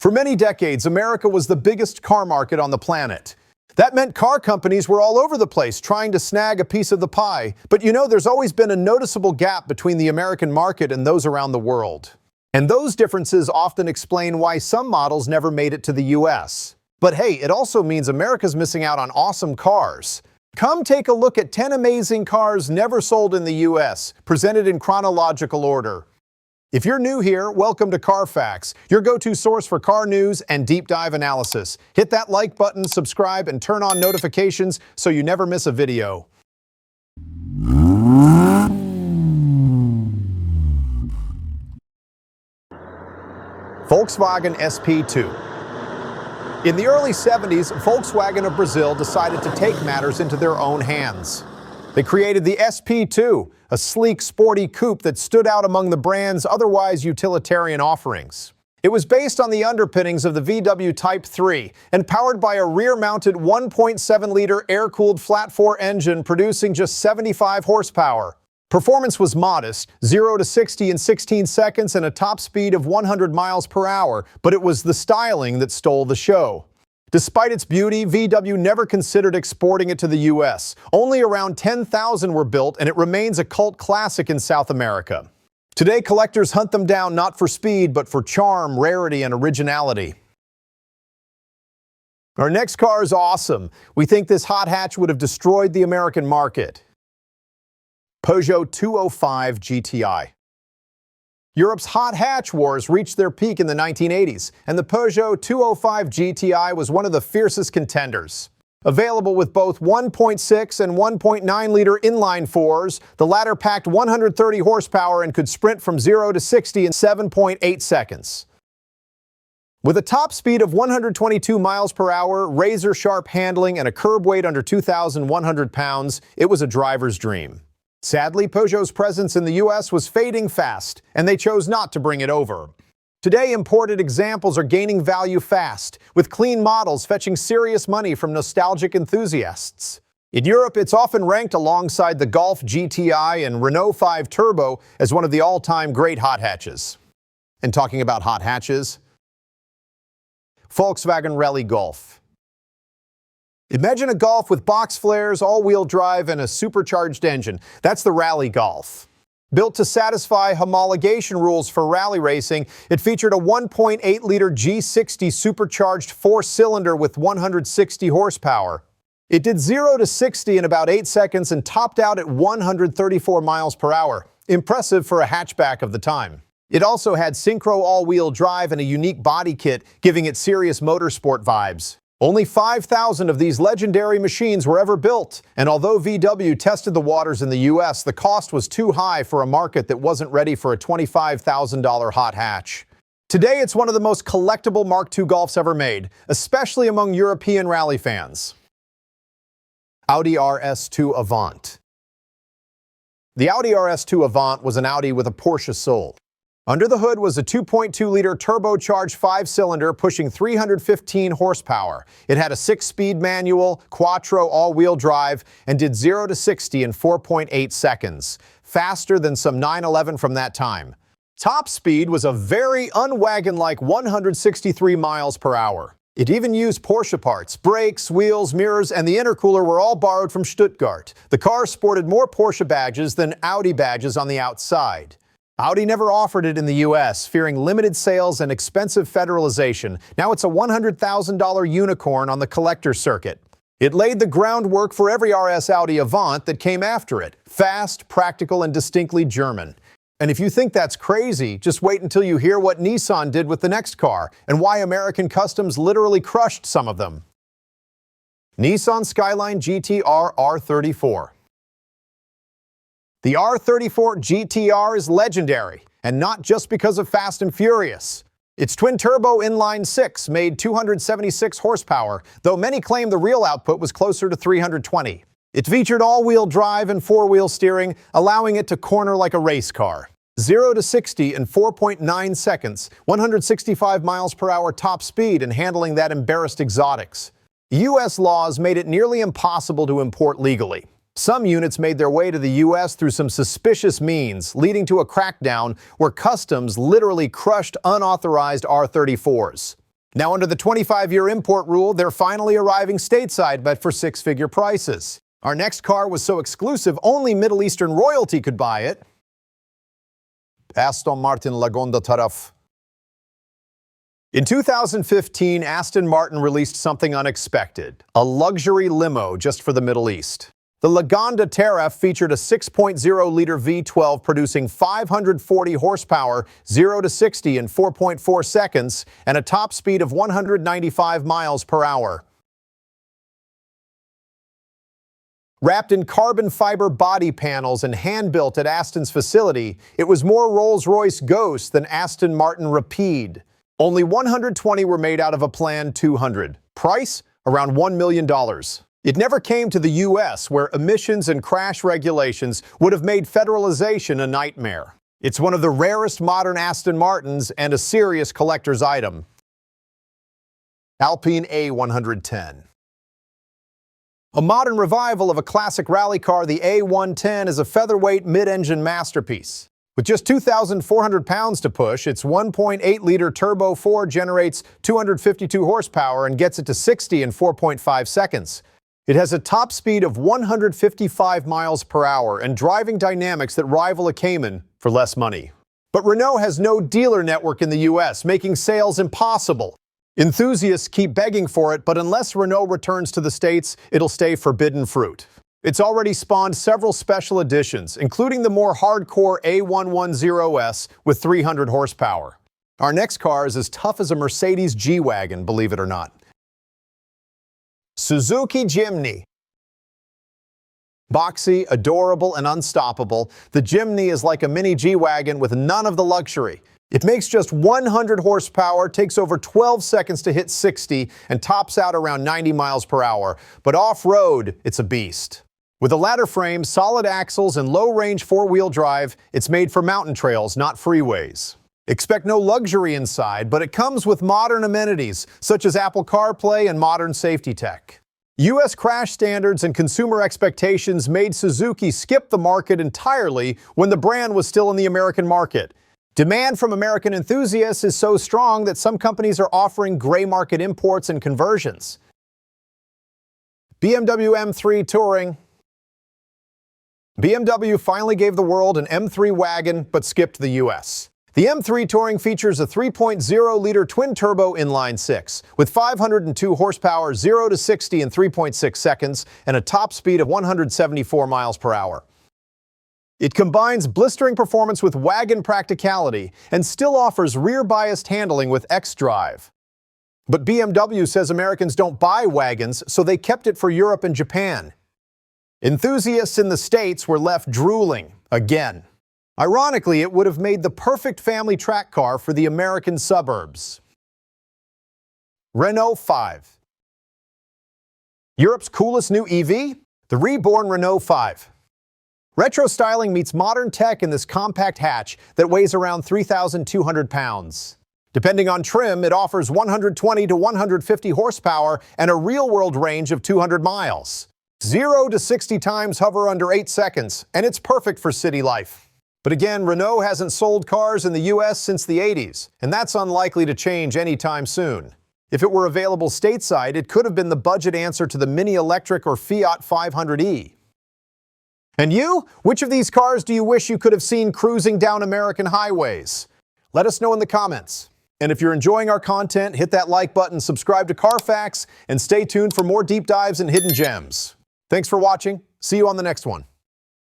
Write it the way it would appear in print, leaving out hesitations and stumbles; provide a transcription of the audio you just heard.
For many decades, America was the biggest car market on the planet. That meant car companies were all over the place trying to snag a piece of the pie. But you know, there's always been a noticeable gap between the American market and those around the world. And those differences often explain why some models never made it to the US. But hey, it also means America's missing out on awesome cars. Come take a look at 10 amazing cars never sold in the US, presented in chronological order. If you're new here, welcome to Carfax, your go-to source for car news and deep dive analysis. Hit that like button, subscribe, and turn on notifications so you never miss a video. Volkswagen SP2. In the early 70s, Volkswagen of Brazil decided to take matters into their own hands. They created the SP2, a sleek, sporty coupe that stood out among the brand's otherwise utilitarian offerings. It was based on the underpinnings of the VW Type 3 and powered by a rear-mounted 1.7-liter air-cooled flat-4 engine producing just 75 horsepower. Performance was modest, 0 to 60 in 16 seconds and a top speed of 100 miles per hour, but it was the styling that stole the show. Despite its beauty, VW never considered exporting it to the US. Only around 10,000 were built, and it remains a cult classic in South America. Today, collectors hunt them down not for speed, but for charm, rarity, and originality. Our next car is awesome. We think this hot hatch would have destroyed the American market. Peugeot 205 GTI. Europe's hot hatch wars reached their peak in the 1980s, and the Peugeot 205 GTI was one of the fiercest contenders. Available with both 1.6 and 1.9-liter inline-fours, the latter packed 130 horsepower and could sprint from 0 to 60 in 7.8 seconds. With a top speed of 122 miles per hour, razor-sharp handling, and a curb weight under 2,100 pounds, it was a driver's dream. Sadly, Peugeot's presence in the US was fading fast, and they chose not to bring it over. Today, imported examples are gaining value fast, with clean models fetching serious money from nostalgic enthusiasts. In Europe, it's often ranked alongside the Golf GTI and Renault 5 Turbo as one of the all-time great hot hatches. And talking about hot hatches, Volkswagen Rallye Golf. Imagine a Golf with box flares, all-wheel drive, and a supercharged engine. That's the Rallye Golf. Built to satisfy homologation rules for rally racing, it featured a 1.8-liter G60 supercharged four-cylinder with 160 horsepower. It did 0 to 60 in about 8 seconds and topped out at 134 miles per hour. Impressive for a hatchback of the time. It also had synchro all-wheel drive and a unique body kit, giving it serious motorsport vibes. Only 5,000 of these legendary machines were ever built, and although VW tested the waters in the US, the cost was too high for a market that wasn't ready for a $25,000 hot hatch. Today, it's one of the most collectible Mark II Golfs ever made, especially among European rally fans. Audi RS2 Avant. The Audi RS2 Avant was an Audi with a Porsche soul. Under the hood was a 2.2-liter turbocharged 5-cylinder pushing 315 horsepower. It had a 6-speed manual, quattro all-wheel drive, and did 0 to 60 in 4.8 seconds, faster than some 911 from that time. Top speed was a very unwagon-like 163 miles per hour. It even used Porsche parts. Brakes, wheels, mirrors, and the intercooler were all borrowed from Stuttgart. The car sported more Porsche badges than Audi badges on the outside. Audi never offered it in the US, fearing limited sales and expensive federalization. Now it's a $100,000 unicorn on the collector circuit. It laid the groundwork for every RS Audi Avant that came after it. Fast, practical, and distinctly German. And if you think that's crazy, just wait until you hear what Nissan did with the next car, and why American customs literally crushed some of them. Nissan Skyline GT-R R34. The R34 GT-R is legendary, and not just because of Fast and Furious. Its twin-turbo inline-6 made 276 horsepower, though many claim the real output was closer to 320. It featured all-wheel drive and four-wheel steering, allowing it to corner like a race car. 0 to 60 in 4.9 seconds, 165 miles per hour top speed, and handling that embarrassed exotics. U.S. laws made it nearly impossible to import legally. Some units made their way to the U.S. through some suspicious means, leading to a crackdown where customs literally crushed unauthorized R34s. Now, under the 25-year import rule, they're finally arriving stateside, but for six-figure prices. Our next car was so exclusive, only Middle Eastern royalty could buy it. Aston Martin LAGONDA TARAF. In 2015, Aston Martin released something unexpected, a luxury limo just for the Middle East. The LAGONDA TARAF featured a 6.0-liter V12 producing 540 horsepower, 0 to 60 in 4.4 seconds, and a top speed of 195 miles per hour. Wrapped in carbon fiber body panels and hand-built at Aston's facility, it was more Rolls-Royce Ghost than Aston Martin Rapide. Only 120 were made out of a planned 200. Price? Around $1 million. It never came to the U.S., where emissions and crash regulations would have made federalization a nightmare. It's one of the rarest modern Aston Martins and a serious collector's item. Alpine A110. A modern revival of a classic rally car, the A110 is a featherweight mid-engine masterpiece. With just 2,400 pounds to push, its 1.8-liter Turbo 4 generates 252 horsepower and gets it to 60 in 4.5 seconds. It has a top speed of 155 miles per hour and driving dynamics that rival a Cayman for less money. But Renault has no dealer network in the US, making sales impossible. Enthusiasts keep begging for it, but unless Renault returns to the States, it'll stay forbidden fruit. It's already spawned several special editions, including the more hardcore A110S with 300 horsepower. Our next car is as tough as a Mercedes G-Wagon, believe it or not. Suzuki Jimny. Boxy, adorable, and unstoppable, the Jimny is like a mini G-Wagon with none of the luxury. It makes just 100 horsepower, takes over 12 seconds to hit 60, and tops out around 90 miles per hour. But off-road, it's a beast. With a ladder frame, solid axles, and low-range four-wheel drive, it's made for mountain trails, not freeways. Expect no luxury inside, but it comes with modern amenities, such as Apple CarPlay and modern safety tech. U.S. crash standards and consumer expectations made Suzuki skip the market entirely when the brand was still in the American market. Demand from American enthusiasts is so strong that some companies are offering gray market imports and conversions. BMW M3 Touring. BMW finally gave the world an M3 wagon, but skipped the US. The M3 Touring features a 3.0-liter twin-turbo inline-six with 502 horsepower, 0 to 60 in 3.6 seconds, and a top speed of 174 miles per hour. It combines blistering performance with wagon practicality and still offers rear-biased handling with xDrive. But BMW says Americans don't buy wagons, so they kept it for Europe and Japan. Enthusiasts in the States were left drooling again. Ironically, it would have made the perfect family track car for the American suburbs. Renault 5. Europe's coolest new EV? The reborn Renault 5. Retro styling meets modern tech in this compact hatch that weighs around 3,200 pounds. Depending on trim, it offers 120 to 150 horsepower and a real-world range of 200 miles. 0 to 60 times hover under 8 seconds, and it's perfect for city life. But again, Renault hasn't sold cars in the US since the 80s, and that's unlikely to change anytime soon. If it were available stateside, it could have been the budget answer to the Mini Electric or Fiat 500e. And you? Which of these cars do you wish you could have seen cruising down American highways? Let us know in the comments. And if you're enjoying our content, hit that like button, subscribe to Carfax, and stay tuned for more deep dives and hidden gems. Thanks for watching. See you on the next one.